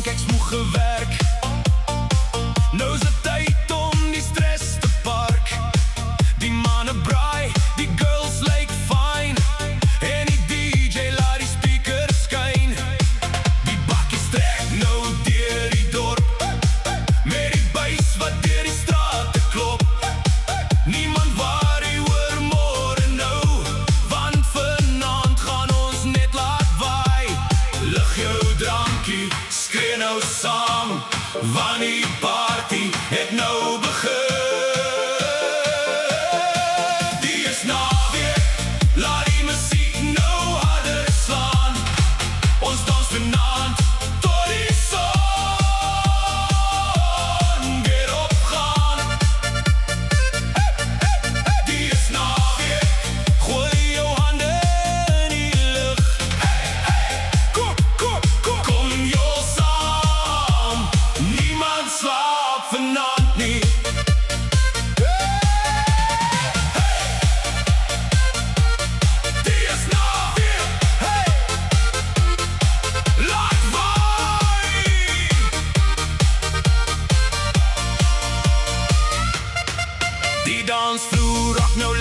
drank, ek's moeg gewerk. Nou is het tyd om die stress te park. Die manne braai, die girls lyk fine. En die DJ laat die speakers skyn. Die bakkies trek nou deur die dorp, met die buis wat deur die strate klop. Niemand worry oor môre nou, want vanaand gaan ons net laat waai. Lig jou drankie, skree nou saam, want die party het nou begin. Die is naweek, laat die musiek nou harder slaan. Ons dans vanaand tot die son weer opgaan. Die is naweek, gooi jou hande in die lug. Kom, kom, kom, kom jou saam, niemand slaap vanaand nie. Die is naweek, laat waai. Die dansvloer rock nou